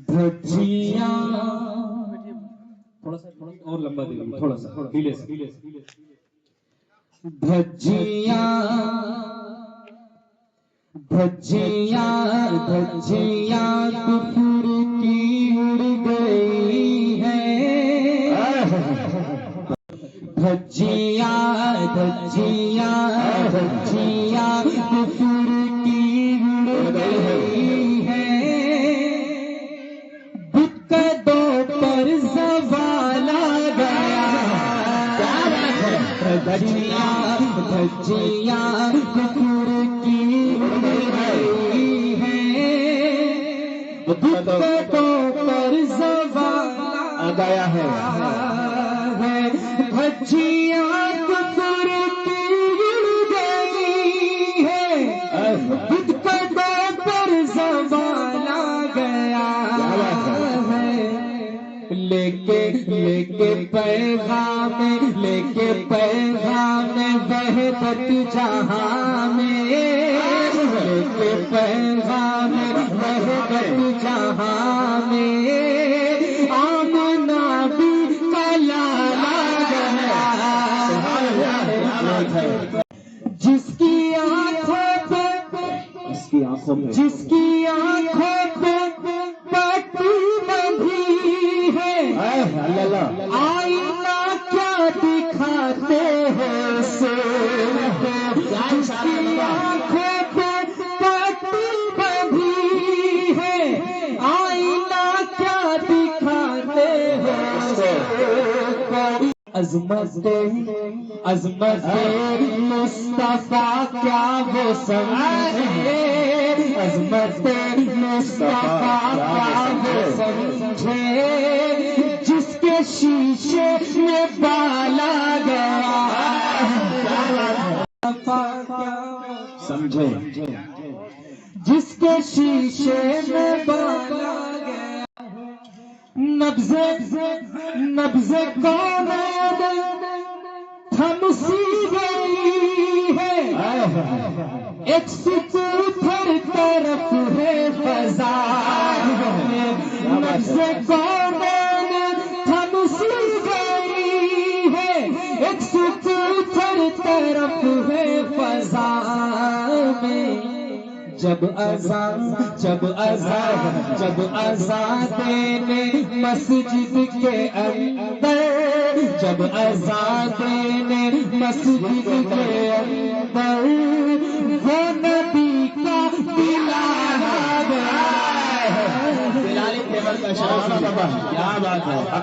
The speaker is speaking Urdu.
بھجیاں تھوڑا سا اور لمبا دے تھوڑا سا ڈیلے سے بھجیاں بھجیاں بھجیاں کفر کی اڑ گئی ہے بھجیاں بھجیاں بھجیاں کفر کی اڑ گئی ہے بتوں پر زوال آ گیا بھجیاں بھجیاں کفر کی اڑ گئی ہے بتوں پر زوال آ گیا ہے بھجیاں کفر کی اڑ گئی ہے بتوں پر زوال آ گیا ہے لے کے پیغام وحدت جہاں میں لے کے پیغام وحدت جہاں میں آمنا بھی کلالا گیا جس کی آنکھوں پہ پٹی بندھی ہے آئینہ کیا دکھاتے ہیں سے جس کی آنکھوں پہ پٹی بندھی ہے آئینہ کیا دکھاتے ہیں عظمت مصطفیٰ کیا وہ سمجھے عظمت مصطفیٰ کیا وہ سمجھے جس کے شیشے میں بالا گیا سمجھے جس کے شیشے میں بالا گیا نبض کون تھم سی گئی ہے ایک سکوتر طرف ہے فضا نبض کون تھم سی گئی ہے ایک سکوتر طرف ہے فضا میں جب اذان دینے مسجد کے اندر جب اذان دینے مسجد کے اندر وہ نبی کا بلال آ گیا کیا بات ہے